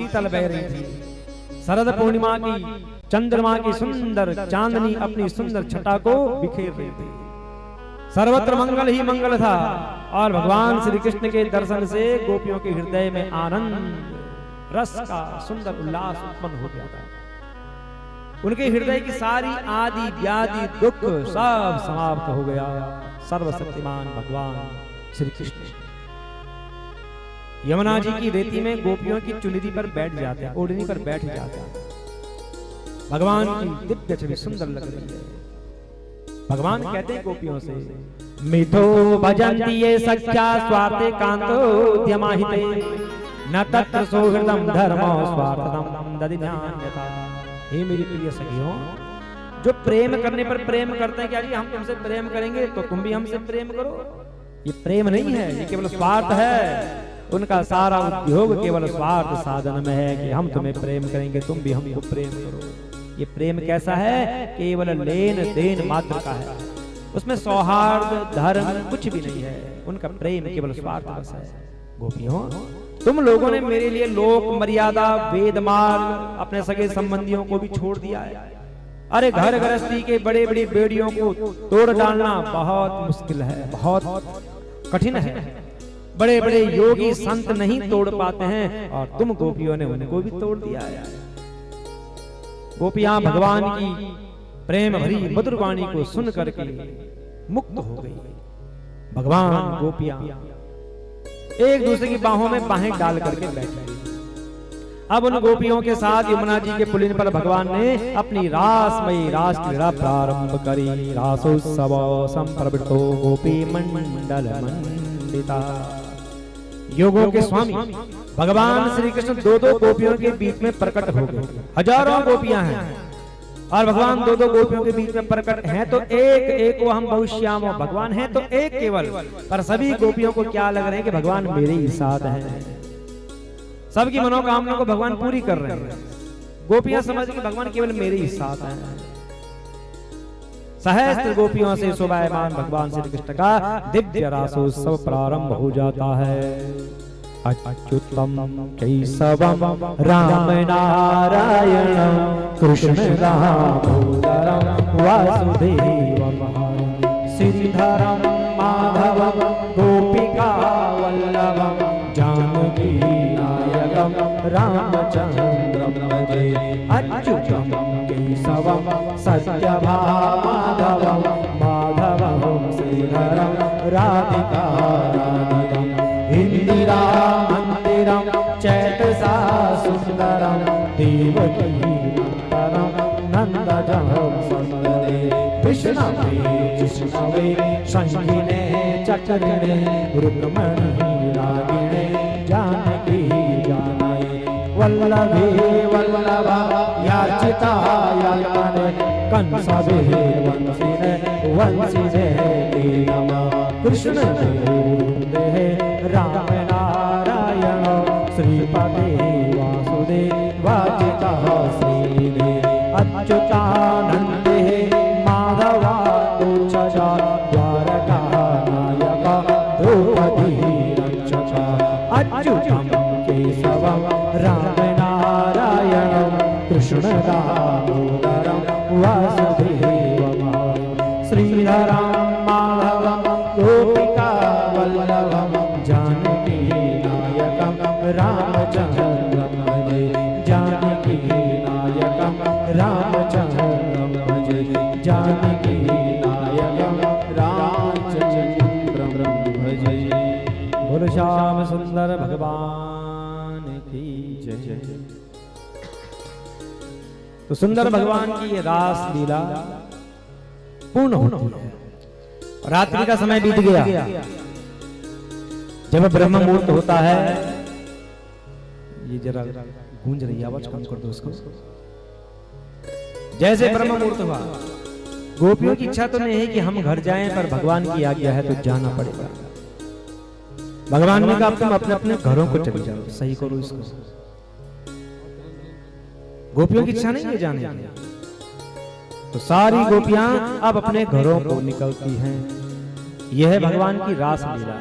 शीतल बह रही थी। शरद पूर्णिमा की चंद्रमा की सुंदर चांदनी अपनी सुंदर छटा को बिखेर रही थी। सर्वत्र मंगल ही मंगल था और भगवान श्री कृष्ण के दर्शन से गोपियों के हृदय में आनंद रस का सुंदर उल्लास उत्पन्न हो गया था। उनके हृदय की सारी आदि व्याधि दुख सब समाप्त हो गया। सर्वशक्तिमान भगवान श्री कृष्ण यमुना जी की रेती में गोपियों की चुनरी पर बैठ जाते हैं, ओढ़नी पर बैठ जाते हैं। भगवान की दिव्य छवि सुंदर लग रही है। भगवान कहते हैं गोपियों से, मिथो भजन्ति ये सख्या स्वार्थे कांतो द्यमाहिते न तत्र सौहृदम धर्मो स्वार्थम ददिन्यान्यथा। हे मेरी प्रिय सखियों, जो प्रेम करने पर प्रेम करते हैं, क्या जी हम तुमसे प्रेम करेंगे तो तुम भी हमसे प्रेम करो, ये प्रेम नहीं है, ये केवल स्वार्थ है। उनका सारा उद्योग केवल स्वार्थ साधन में है कि हम तुम्हें प्रेम करेंगे, तुम भी हमको प्रेम करो। ये प्रेम कैसा है? केवल लेन देन मात्र का है, उसमें सौहार्द धर्म कुछ भी नहीं है। उनका प्रेम केवल स्वार्थ बस है। गोपियों, तुम लोगों ने मेरे लिए लोक मर्यादा वेद मार्ग अपने सगे संबंधियों को भी छोड़ दिया है। अरे घर गृहस्थी के बड़े बड़ी बेड़ियों को तोड़ डालना बहुत मुश्किल है, बहुत कठिन है। बड़े बड़े योगी संत नहीं तोड़ पाते हैं और तुम गोपियों ने उनको भी तोड़ दिया है। गोपियां भगवान की प्रेम भरी मधुर वाणी को सुन करके मुक्त हो गई। भगवान गोपियां एक दूसरे की बाहों में बाहें डाल करके बैठ गई। अब उन गोपियों के साथ यमुना जी के पुलिन पर भगवान ने अपनी रासमयी रास क्रीड़ा प्रारंभ करी। रासोत्सव संप्रवृत्तो गोपी मंडल मंडिता। योगों के स्वामी भगवान श्री कृष्ण दो दो गोपियों के बीच में प्रकट हो गए। हजारों गोपियां हैं और भगवान दो दो गोपियों के बीच में प्रकट हैं तो एक एक वो हम बहुश्याम भगवान हैं तो एक केवल, पर सभी गोपियों को क्या लग रहे हैं कि भगवान मेरे ही साथ हैं। सबकी मनोकामना को भगवान पूरी कर रहे हैं। गोपियां समझ के भगवान केवल मेरे ही साथ हैं। सहस्त्र गोपियों से शोभायमान भगवान श्री कृष्ण का दिव्य रासोत्सव प्रारंभ हो जाता है। अच्युतम केशवम राम नारायण कृष्ण दामोदरम वासुदेवम श्रीधरम माधवम गोपिका वल्लभम जानकी नायकम रामचंद्रम भजे। अच्युतम केशवम सत्यभामाधवम माधवम श्रीधरम राधिका राधिकम इंदिरा मंदिरम चैतसा सुंदरम देवकी नंदनम नंदजम संददे। विष्णवे संगिने चक्रिणे रुक्मणी रागिणे जानकी जानाये। वल्लभे वल्लभा याचिता याचने कंसवे वंशिने वंशिने ते नमः। कृष्ण देव राम नारायण श्रीपदे वासुदेवाचितः श्रीदे। अच्युतानंदे माधवा तुच्छा द्वारका नायक द्रौपदी रक्षक। अच्युतम केशवम राम नारायण कृष्ण दामोदरम वासुदेवम श्रीधरम माधवम गोपिका वल्लभम जानकी नायकम रामचंद्रम भजे। जानकी नायकम रामचंद्रम भजे। जानकी नायकम रामचंद्रम भजे। बोलो श्याम सुंदर भगवान की जय। तो सुंदर भगवान की रास लीला पूर्ण होती है। रात्रि का समय बीत गया। जब ब्रह्म मुहूर्त होता है, ये जरा गूंज रही आवाज कम कर दो उसको। जैसे ब्रह्म मुहूर्त हुआ, गोपियों की इच्छा तो नहीं है कि हम घर जाएं, पर भगवान की आज्ञा है तो जाना पड़ेगा। भगवान ने कहा तुम अपने अपने घरों को चले जाओ, सही करो इसको। गोपियों की इच्छा नहीं है जाने की, तो सारी गोपियां अब अपने घरों को निकलती हैं। यह है भगवान की रास लीला।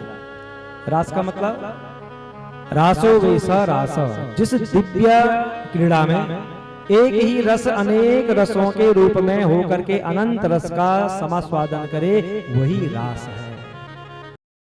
रास का मतलब रासो वे स रास, जिस दिव्य क्रीड़ा में एक ही रस अनेक रसों के रूप में होकर के अनंत रस का समास्वादन करे, वही रास है।